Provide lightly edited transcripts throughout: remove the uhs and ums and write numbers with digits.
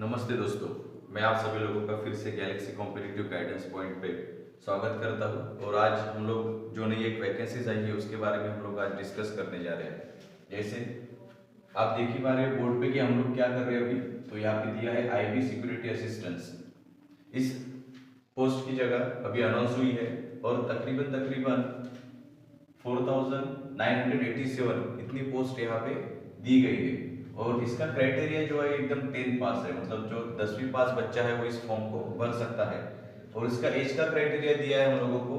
नमस्ते दोस्तों, मैं आप सभी लोगों का फिर से गैलेक्सी कॉम्पिटिटिव गाइडेंस पॉइंट पे स्वागत करता हूँ। और आज हम लोग जो नई एक वैकेंसीज आई है उसके बारे में हम लोग आज डिस्कस करने जा रहे हैं। जैसे आप देख ही पा रहे हो बोर्ड पे कि हम लोग क्या कर रहे हैं अभी। तो यहाँ पे दिया है आईबी सिक्योरिटी असिस्टेंस। इस पोस्ट की जगह अभी अनाउंस हुई है और तकरीबन 4987 इतनी पोस्ट यहाँ पे दी गई है। और इसका क्राइटेरिया जो है एकदम 10th पास है, मतलब जो 10वीं पास बच्चा है वो इस फॉर्म को भर सकता है। और इसका एज का क्राइटेरिया दिया है हम लोगों को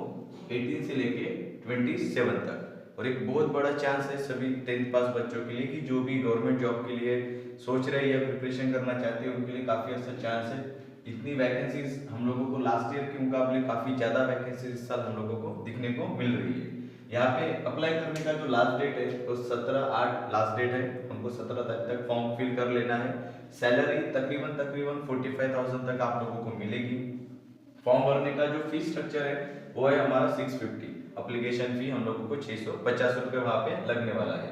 18 से लेके 27 तक। और एक बहुत बड़ा चांस है सभी 10th पास बच्चों के लिए कि जो भी गवर्नमेंट जॉब के लिए सोच रहे हैं या प्रिपरेशन करना चाहते हैं उनके लिए काफ़ी अच्छा चांस है। इतनी वैकेंसीज हम लोगों को लास्ट ईयर के मुकाबले काफ़ी ज़्यादा वैकेंसीज इस साल हम लोगों को दिखने को मिल रही है। यहाँ पे अप्लाई करने का जो लास्ट डेट है तो 17/8 लास्ट डेट है। हमको 17 तारीख तक फॉर्म फिल कर लेना है। सैलरी तकरीबन 45,000 तक आप लोगों को मिलेगी। फॉर्म भरने का जो फीस स्ट्रक्चर है वो है हमारा 650। एप्लीकेशन फी हम लोगों को 650 रुपये वहाँ पे लगने वाला है।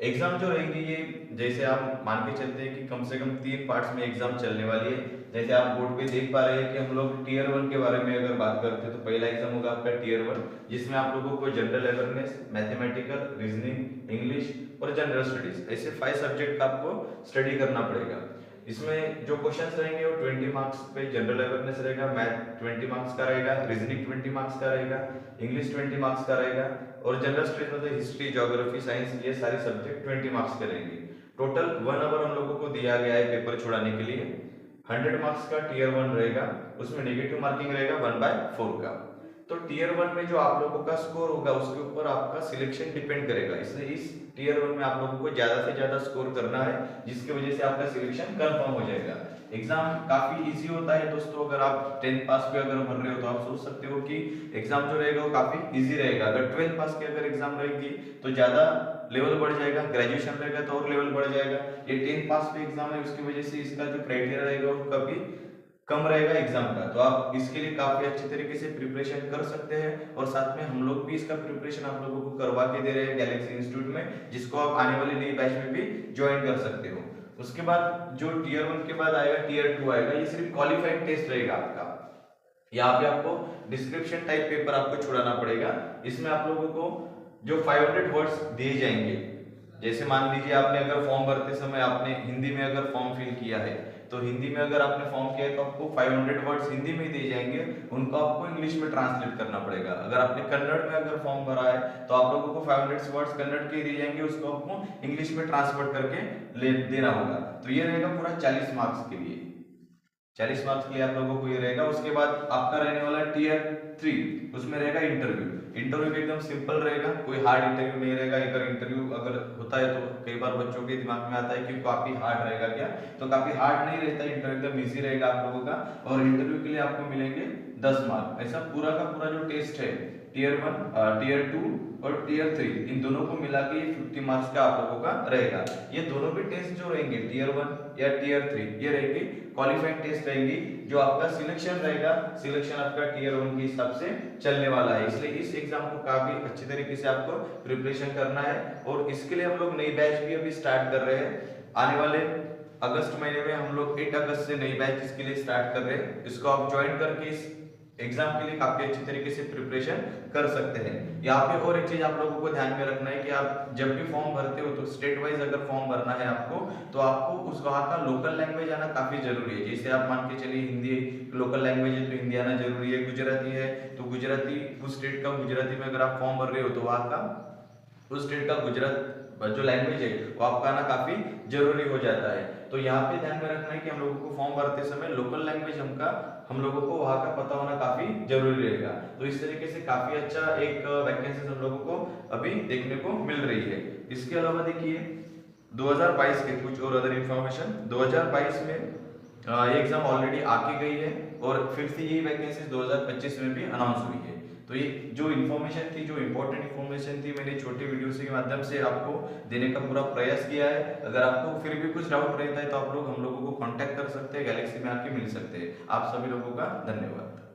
एग्जाम जो रहेंगे ये जैसे आप मान के चलते हैं कि कम से कम 3 पार्ट्स में एग्जाम चलने वाली है। जैसे आप बोर्ड पे देख पा रहे हैं कि हम लोग टीयर 1 के बारे में अगर बात करते हैं तो पहला एग्जाम होगा आपका टीयर 1, जिसमें आप लोगों को general awareness, mathematical, reasoning, English और जनरल स्टडीज ऐसे 5 सब्जेक्ट का आपको स्टडी करना पड़ेगा। इसमें जो क्वेश्चंस रहेंगे वो 20 मार्क्स पे जनरल अवेयरनेस रहेगा, मैथ 20 मार्क्स का रहेगा, रीजनिंग 20 मार्क्स का रहेगा, इंग्लिश 20 मार्क्स का रहेगा और जनरल स्टडीज मतलब हिस्ट्री, ज्योग्राफी, साइंस ये सारे सब्जेक्ट 20 मार्क्स के रहेंगे। टोटल 1 आवर हम लोगों को दिया गया है पेपर छुड़ाने के लिए। 100 मार्क्स का टीयर 1 रहेगा, उसमें नेगेटिव मार्किंग रहेगा 1/4 का। तो टीयर 1 में जो आप लोगों का स्कोर होगा उसके ऊपर आपका सिलेक्शन डिपेंड करेगा। इसलिए इस टीयर 1 में आप लोगों को ज्यादा से ज्यादा स्कोर करना है, जिसकी वजह से आपका सिलेक्शन कंफर्म हो जाएगा। एग्जाम काफी इजी होता है दोस्तों। अगर आप 10th पास पे अगर भर रहे हो तो आप सोच सकते हो कि एग्जाम जो रहेगा वो काफी इजी रहेगा। अगर 12th पास की अगर एग्जाम रहेगी तो ज्यादा लेवल बढ़ जाएगा, ग्रेजुएशन रहेगा तो और लेवल बढ़ जाएगा। ये 10th पास पे एग्जाम है, उसकी वजह से इसका जो क्राइटेरिया रहेगा वो काफी कम रहेगा एग्जाम का। तो आप इसके लिए काफी अच्छे तरीके से प्रिपरेशन कर सकते हैं। और साथ में हम लोग भी इसका प्रिपरेशन आप लोगों को करवा के दे रहे हैं गैलेक्सी इंस्टीट्यूट में, जिसको आप आने वाले नई बैच में भी ज्वाइन कर सकते हो। उसके बाद जो टीयर 1 के बाद आएगा टीयर 2 आएगा, ये सिर्फ क्वालिफाइंग टेस्ट रहेगा आपका। यहाँ पे आपको डिस्क्रिप्शन टाइप पेपर आपको छुड़ाना पड़ेगा। इसमें आप लोगों को जो 500 वर्ड्स दिए जाएंगे, जैसे मान लीजिए आपने अगर फॉर्म भरते समय आपने हिंदी में अगर फॉर्म फिल किया है तो हिंदी में अगर आपने फॉर्म किया है तो आपको 500 वर्ड्स हिंदी में दिए जाएंगे, उनको आपको इंग्लिश में ट्रांसलेट करना पड़ेगा। अगर आपने कन्नड़ में अगर फॉर्म भरा है तो आप लोगों को 500 वर्ड्स कन्नड़ के दिए जाएंगे, उसको आपको इंग्लिश में ट्रांसफर करके ले देना होगा। तो ये रहेगा पूरा 40 मार्क्स के लिए। 40 मार्क्स के लिए आप लोगों को ये रहेगा। उसके बाद आपका रहने वाला टीयर 3, उसमें रहेगा इंटरव्यू। इंटरव्यू भी एकदम सिंपल रहेगा, कोई हार्ड इंटरव्यू नहीं रहेगा। अगर इंटरव्यू अगर होता है तो कई बार बच्चों के दिमाग में आता है कि काफी हार्ड रहेगा क्या, तो काफी हार्ड नहीं रहता, इंटरव्यू एकदम इजी रहेगा आप लोगों का। और इंटरव्यू के लिए आपको मिलेंगे 10 मार्क। ऐसा पूरा का पूरा जो टेस्ट है टीयर 1, टीयर 2 और टीयर 3 इन दोनों को मिला के 50 मार्क्स का आप लोगों का रहेगा। ये दोनों भी टेस्ट जो रहेंगे टीयर 1 या टीयर 3 ये रहेंगे क्वालिफाइंग टेस्ट रहेंगी। जो आपका सिलेक्शन रहेगा, सिलेक्शन आपका टीयर 1 के हिसाब से चलने वाला है। इसलिए इस एग्जाम को काफी अच्छे तरीके से आपको प्रिपरेशन करना है। और इसके लिए हम लोग नई बैच भी अभी स्टार्ट कर रहे हैं। आने वाले अगस्त महीने में हम लोग 8 अगस्त से नई बैच इसके लिए स्टार्ट कर रहे हैं। इसको आप ज्वाइन करके इस एग्जाम के लिए काफी अच्छे तरीके से प्रिपरेशन कर सकते हैं। यहाँ पे और एक चीज आप लोगों को ध्यान में रखना है कि आप जब भी फॉर्म भरते हो तो स्टेट वाइज अगर फॉर्म भरना है आपको तो आपको उस वहाँ का लोकल लैंग्वेज आना काफी जरूरी है। जैसे आप मान के चलिए हिंदी लोकल लैंग्वेज है तो हिंदी आना जरूरी है, गुजराती है तो गुजराती, उस स्टेट का गुजराती में अगर आप फॉर्म भर रहे हो तो वहाँ का उस स्टेट का गुजरात जो लैंग्वेज है वो आपका आना काफी जरूरी हो जाता है। तो यहाँ पे ध्यान में रखना है कि हम लोगों को फॉर्म भरते समय लोकल लैंग्वेज हम लोगों को वहाँ का पता होना काफी जरूरी रहेगा। तो इस तरीके से काफी अच्छा एक वैकेंसी हम लोगों को अभी देखने को मिल रही है। इसके अलावा देखिए 2022 के कुछ और अदर इंफॉर्मेशन। 2022 में ये एग्जाम ऑलरेडी आके गई है और फिर से यही वैकेंसी 2025 में भी अनाउंस हुई है। तो ये जो इन्फॉर्मेशन थी, जो इंपॉर्टेंट इन्फॉर्मेशन थी, मैंने छोटे वीडियो के माध्यम से आपको देने का पूरा प्रयास किया है। अगर आपको फिर भी कुछ डाउट रहता है तो आप लोग हम लोगों को कांटेक्ट कर सकते हैं, गैलेक्सी में आके मिल सकते हैं। आप सभी लोगों का धन्यवाद।